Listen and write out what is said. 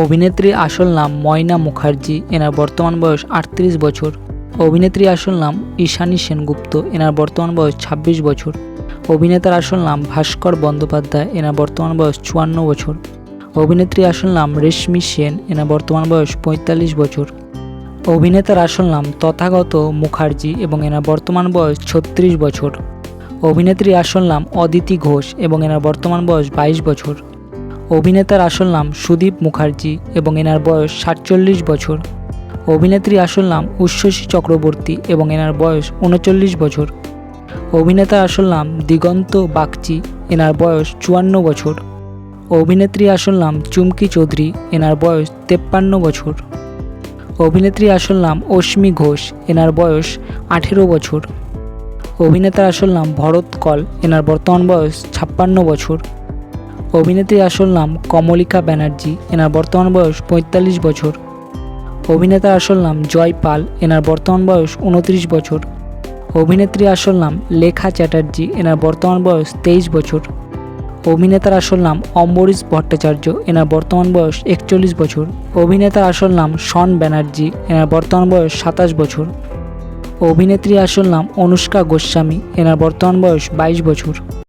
অভিনেত্রীর আসল নাম ময়না মুখার্জি, এনার বর্তমান বয়স ৩৮ বছর। অভিনেত্রীর আসল নাম ঈশানী সেনগুপ্ত, এনার বর্তমান বয়স ২৬ বছর। অভিনেতার আসল নাম ভাস্কর বন্দ্যোপাধ্যায়, এনার বর্তমান বয়স ৫৪ বছর। অভিনেত্রীর আসল নাম রেশমি সেন, এনার বর্তমান বয়স ৪৫ বছর। অভিনেতার আসল নাম তথাগত মুখার্জি এবং এনার বর্তমান বয়স ৩৬ বছর। অভিনেত্রীর আসল নাম অদিতি ঘোষ এবং এনার বর্তমান বয়স ২২ বছর। অভিনেতার আসল নাম সুদীপ মুখার্জি এবং এনার বয়স ৪৭ বছর। অভিনেত্রীর আসল নাম উশ্বসী চক্রবর্তী এবং এনার বয়স ৩৯ বছর। অভিনেতার আসল নাম দিগন্ত বাগচি, এনার বয়স ৫৪ বছর। অভিনেত্রীর আসল নাম চুমকি চৌধুরী, এনার বয়স ৫৩ বছর। অভিনেত্রীর আসল নাম অশ্মি ঘোষ, এনার বয়স ১৮ বছর। অভিনেতার আসল নাম ভরত কল, এনার বর্তমান বয়স ৫৬ বছর। অভিনেত্রীর আসল নাম কমলিকা ব্যানার্জি, এনার বর্তমান বয়স ৪৫ বছর। অভিনেতার আসল নাম জয় পাল, এনার বর্তমান বয়স ২৯ বছর। অভিনেত্রীর আসল নাম লেখা চ্যাটার্জি, এনার বর্তমান বয়স ২৩ বছর। অভিনেতার আসল নাম অম্বরীশ ভট্টাচার্য, এনার বর্তমান বয়স ৪১ বছর। অভিনেতার আসল নাম শন ব্যানার্জি, এনার বর্তমান বয়স ২৭ বছর। অভিনেত্রীর আসল নাম অনুষ্কা গোস্বামী, এনার বর্তমান বয়স ২২ বছর।